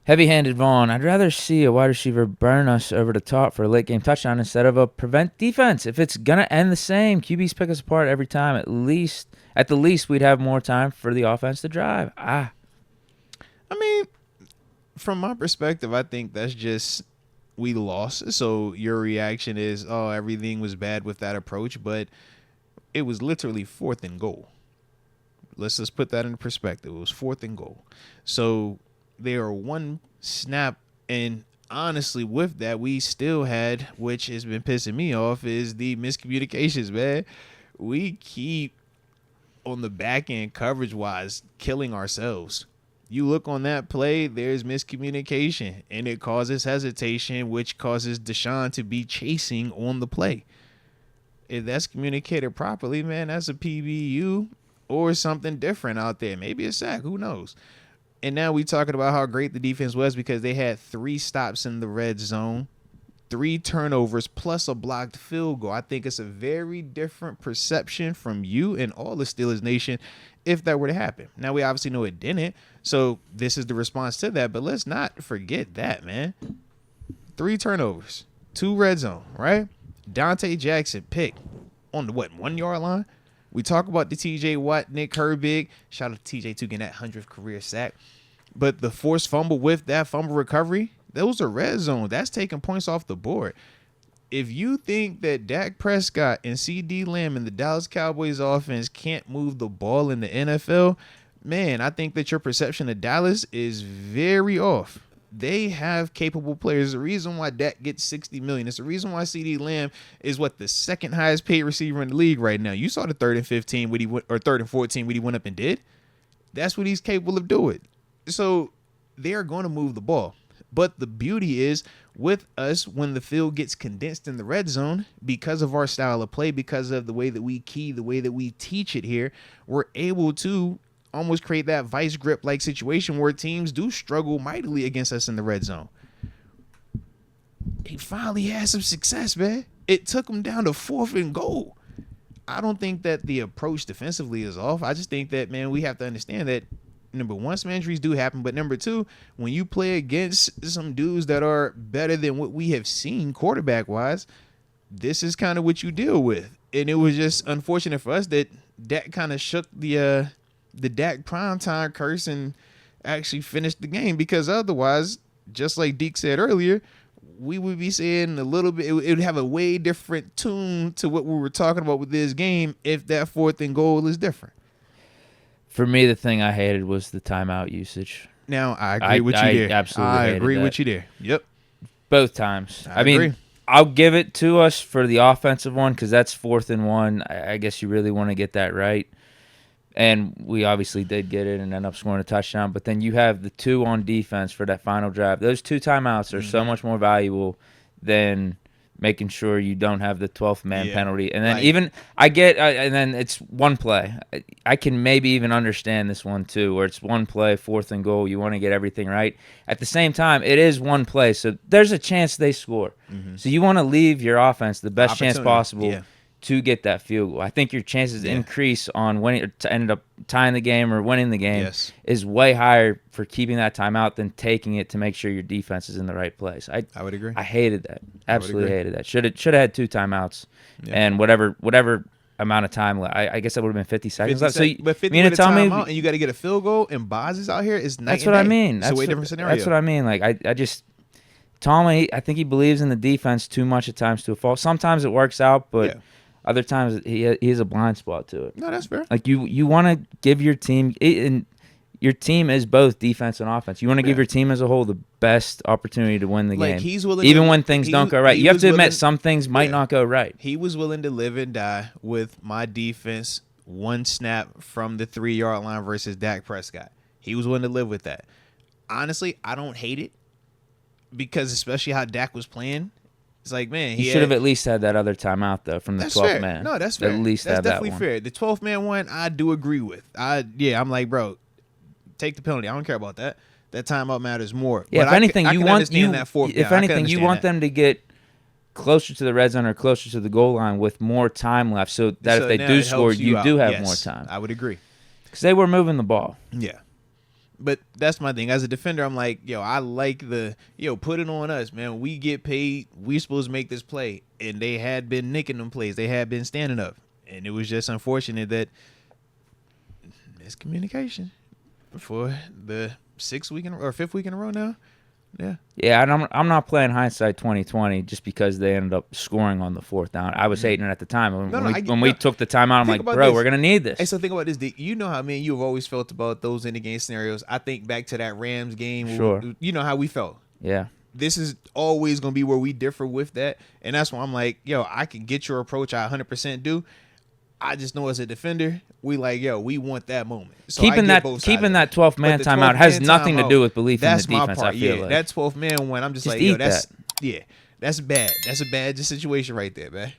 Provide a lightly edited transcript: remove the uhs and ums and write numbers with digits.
Heavy-handed Vaughn. I'd rather see a wide receiver burn us over the top for a late-game touchdown instead of a prevent defense. If it's going to end the same, QBs pick us apart every time. At the least, we'd have more time for the offense to drive. I mean, from my perspective, I think that's just we lost. So your reaction is, oh, everything was bad with that approach, but it was literally 4th and goal. Let's just put that in perspective. It was 4th and goal. So they are one snap, and honestly, with that, we still had, which has been pissing me off, is the miscommunications, man. We keep on the back end coverage-wise killing ourselves. You look on that play, there's miscommunication, and it causes hesitation, which causes Deshaun to be chasing on the play. If that's communicated properly, man, that's a PBU or something different out there. Maybe a sack, who knows? And now we talking about how great the defense was because they had 3 stops in the red zone, 3 turnovers, plus a blocked field goal. I think it's a very different perception from you and all the Steelers Nation if that were to happen. Now, we obviously know it didn't, so this is the response to that. But let's not forget that, man. 3 turnovers, 2 red zone, right? Dante Jackson pick on the, 1 yard line? We talk about the TJ Watt, Nick Herbig. Shout out to TJ too, getting that 100th career sack. But the forced fumble with that fumble recovery, those are red zone. That's taking points off the board. If you think that Dak Prescott and CD Lamb and the Dallas Cowboys offense can't move the ball in the NFL, man, I think that your perception of Dallas is very off. They have capable players. The reason why Dak gets $60 million. It's the reason why CD Lamb is the second highest paid receiver in the league right now. You saw the 3rd and 15 what he went, or 3rd and 14 what he went up and did. That's what he's capable of doing. So they are going to move the ball. But the beauty is with us, when the field gets condensed in the red zone, because of our style of play, because of the way that we key, the way that we teach it here, we're able to almost create that vice grip like situation where teams do struggle mightily against us in the red zone. He finally had some success, man. It took him down to 4th and goal. I don't think that the approach defensively is off. I just think that, man, we have to understand that, number one, some injuries do happen, but number 2, when you play against some dudes that are better than what we have seen quarterback-wise, this is kind of what you deal with. And it was just unfortunate for us that Dak kind of shook the Dak primetime curse and actually finished the game, because otherwise, just like Deke said earlier, we would be saying a little bit, it would have a way different tune to what we were talking about with this game if that 4th and goal is different. For me, the thing I hated was the timeout usage. Now, I agree with you there. Absolutely I hated agree that. with you there. Yep. Both times. I agree. mean, I'll give it to us for the offensive one because that's 4th and 1. I guess you really want to get that right. And we obviously did get it and end up scoring a touchdown. But then you have the 2 on defense for that final drive. Those 2 timeouts are so much more valuable than making sure you don't have the 12th man penalty. And then and then it's one play. I can maybe even understand this one too, where it's one play, 4th and goal. You want to get everything right. At the same time, it is one play, so there's a chance they score. Mm-hmm. So you want to leave your offense the best chance possible to get that field goal. I think your chances increase on winning to end up tying the game or winning the game is way higher for keeping that timeout than taking it to make sure your defense is in the right place. I would agree. I hated that. Absolutely hated that. Should have had 2 timeouts and whatever amount of time left. I guess that would have been 50 seconds left. So but 50 with a timeout and you got to get a field goal and Boz is out here is night That's what I mean. It's a way different scenario. That's what I mean. Like I just Tomlin, I think he believes in the defense too much at times to a fault. Sometimes it works out, but other times he has a blind spot to it. No, that's fair. Like you want to give your team, and your team is both defense and offense. You want to give your team as a whole the best opportunity to win the game. He's willing even when things don't go right. You have to admit some things might not go right. He was willing to live and die with my defense 1 snap from the 3-yard line versus Dak Prescott. He was willing to live with that. Honestly, I don't hate it because especially how Dak was playing. It's like, man, he should have at least had that other timeout though from the 12th man. No, that's fair. At least that's have definitely that one. fair. The 12th man one, I do agree with. I'm like, bro, take the penalty. I don't care about that. That timeout matters more. Yeah, but if anything, you want them to get closer to the red zone or closer to the goal line with more time left, so that if they do score, you do have more time. I would agree because they were moving the ball. Yeah. But that's my thing. As a defender, I'm like, yo, I like put it on us, man. We get paid. We supposed to make this play. And they had been nicking them plays. They had been standing up. And it was just unfortunate that miscommunication for the 5th week in a row now. Yeah. Yeah, and I'm not playing hindsight 2020 just because they ended up scoring on the 4th down. I was hating it at the time. When we took the timeout, I'm like, bro, we're going to need this. Hey, so think about this. You know how you've always felt about those in the game scenarios. I think back to that Rams game. Sure. You know how we felt. Yeah. This is always going to be where we differ with that. And that's why I'm like, yo, I can get your approach. I 100% do. I just know as a defender, we want that moment. So keeping that 12th man timeout has nothing to do with belief in the defense. I feel like that 12th man one, I'm just like, yo, that's bad. That's a bad situation right there, man.